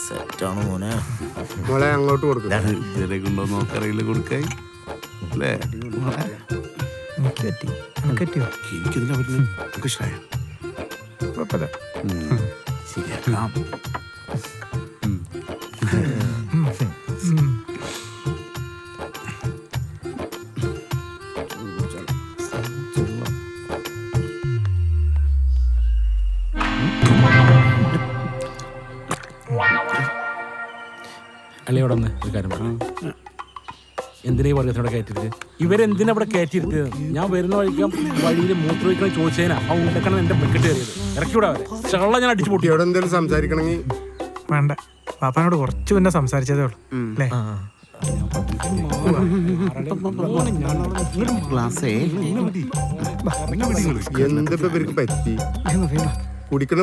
സെറ്റാണ് മോനെ. മോളെ അങ്ങോട്ട് കൊടുക്കും. ഇതുവരെ കൊണ്ടോ നോക്കറിയില്ല കൊടുക്കായി അല്ലേ? എനിക്കിതിനെ പറ്റുന്ന നമുക്ക് ഇഷ്ടമായ കുഴപ്പമില്ല. ശരിയാക്കാം. അല്ലേ ഇവിടെ ഒന്ന് ഒരു കാര്യം പറഞ്ഞു. എന്തിനാ ഈ വർഗത്തിനോടെ കയറ്റിരുത്? ഇവരെന്തിനാ ഇവിടെ കയറ്റിയിരുത്? ഞാൻ വരുന്ന വഴിക്കാം വഴിയിൽ മൂത്രമൊഴിക്കണം ചോദിച്ചതിനാ ആ ഉണ്ടക്കണം എന്റെ ബക്കറ്റ് കയറിയത്. ഇറക്കിവിടാ അവരെ ചള്ള ഞാൻ അടിച്ചു പൊട്ടി. ഇവിടെ എന്തെങ്കിലും സംസാരിക്കണമെങ്കിൽ വേണ്ട, പാപ്പാനോട് കുറച്ച് മുന്നേ സംസാരിച്ചതേ ഉള്ളൂ അല്ലേ? ക്ലാസ്സേ എന്തിപ്പോ ഇവർക്ക് പറ്റി കുടിക്കണ